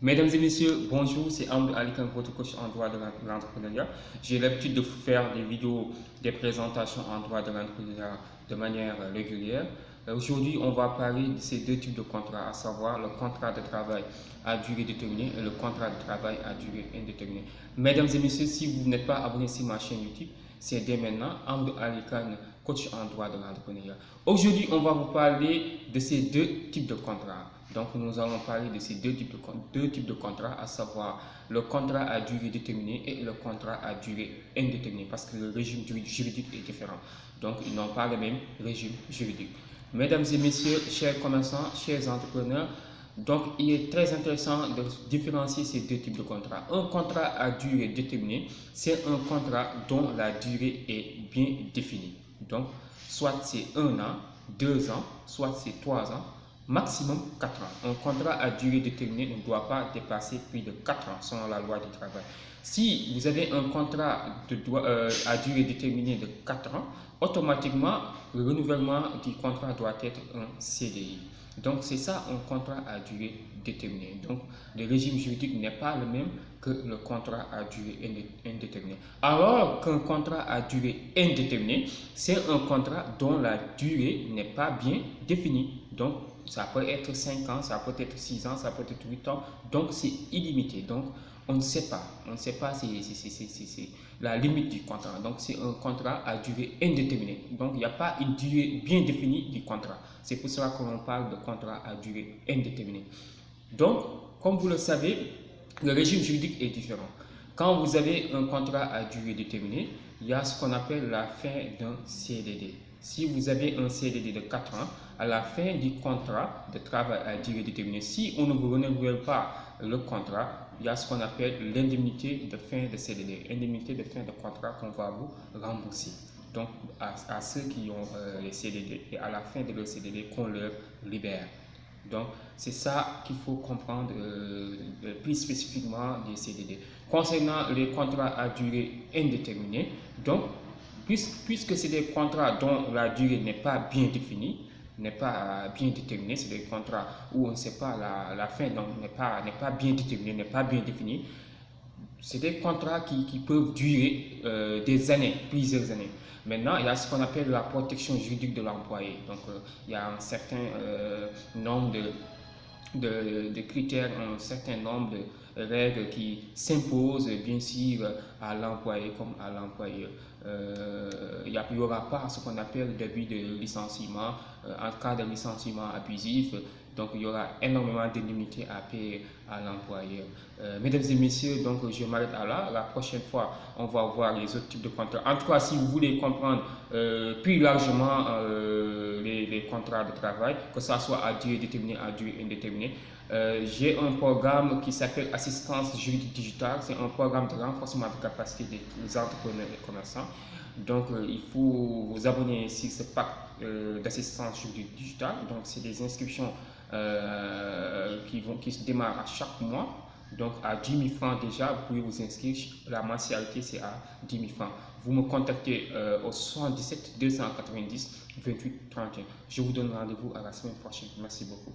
Mesdames et messieurs, bonjour, c'est Amd Alikan, votre coach en droit de l'entrepreneuriat. J'ai l'habitude de faire des vidéos, des présentations en droit de l'entrepreneuriat de manière régulière. Aujourd'hui, on va parler de ces deux types de contrats, à savoir le contrat de travail à durée déterminée et le contrat de travail à durée indéterminée. Mesdames et messieurs, si vous n'êtes pas abonné sur ma chaîne YouTube, c'est dès maintenant Amd Alikan, coach en droit de l'entrepreneuriat. Aujourd'hui, on va vous parler de ces deux types de contrats. Donc, nous allons parler de ces deux types de contrats, à savoir le contrat à durée déterminée et le contrat à durée indéterminée, parce que le régime juridique est différent. Donc, ils n'ont pas le même régime juridique. Mesdames et messieurs, chers commerçants, chers entrepreneurs, donc il est très intéressant de différencier ces deux types de contrats. Un contrat à durée déterminée, c'est un contrat dont la durée est bien définie. Donc, soit c'est 1 an, 2 ans, soit c'est 3 ans, maximum 4 ans. Un contrat à durée déterminée ne doit pas dépasser plus de 4 ans selon la loi du travail. Si vous avez un contrat à durée déterminée de 4 ans, automatiquement, le renouvellement du contrat doit être un CDI. Donc, c'est ça un contrat à durée déterminée. Donc, le régime juridique n'est pas le même que le contrat à durée indéterminée. Alors qu'un contrat à durée indéterminée, c'est un contrat dont la durée n'est pas bien définie. Donc, ça peut être 5 ans, ça peut être 6 ans, ça peut être 8 ans. Donc, c'est illimité. Donc, on ne sait pas. On ne sait pas c'est la limite du contrat. Donc, c'est un contrat à durée indéterminée. Donc, il n'y a pas une durée bien définie du contrat. C'est pour cela qu'on parle de contrat à durée indéterminée. Donc, comme vous le savez, le régime juridique est différent. Quand vous avez un contrat à durée déterminée, il y a ce qu'on appelle la fin d'un CDD. Si vous avez un CDD de 4 ans, à la fin du contrat de travail à durée déterminée, si on ne vous renouvelle pas le contrat, il y a ce qu'on appelle l'indemnité de fin de CDD, indemnité de fin de contrat qu'on va vous rembourser. Donc, à ceux qui ont les CDD et à la fin de leur CDD qu'on leur libère. Donc, c'est ça qu'il faut comprendre plus spécifiquement des CDD. Concernant les contrats à durée indéterminée, donc, puisque c'est des contrats dont la durée n'est pas bien définie, n'est pas bien déterminée, c'est des contrats où on ne sait pas la fin, donc n'est pas bien déterminée, n'est pas bien définie, c'est des contrats qui peuvent durer des années, plusieurs années. Maintenant, il y a ce qu'on appelle la protection juridique de l'employé. Donc, il y a un certain nombre de critères, un certain nombre de règles qui s'imposent bien sûr à l'employé comme à l'employeur. Il n'y aura pas ce qu'on appelle début de licenciement en cas de licenciement abusif. Donc il y aura énormément d'indemnités à payer à l'employeur. Mesdames et messieurs, donc je m'arrête à là. La prochaine fois, on va voir les autres types de contrats. En tout cas, si vous voulez comprendre plus largement les contrats de travail, que ce soit à durée déterminée, à durée indéterminée, j'ai un programme qui s'appelle Assistance juridique digitale. C'est un programme de renforcement de capacité des entrepreneurs et commerçants. Donc, il faut vous abonner sur ce pack d'assistance juridique digitale. Donc, c'est des inscriptions qui se démarrent à chaque mois. Donc, à 10 000 francs déjà, vous pouvez vous inscrire. La mensualité, c'est à 10 000 francs. Vous me contactez au 77 290 28 31. Je vous donne rendez-vous à la semaine prochaine. Merci beaucoup.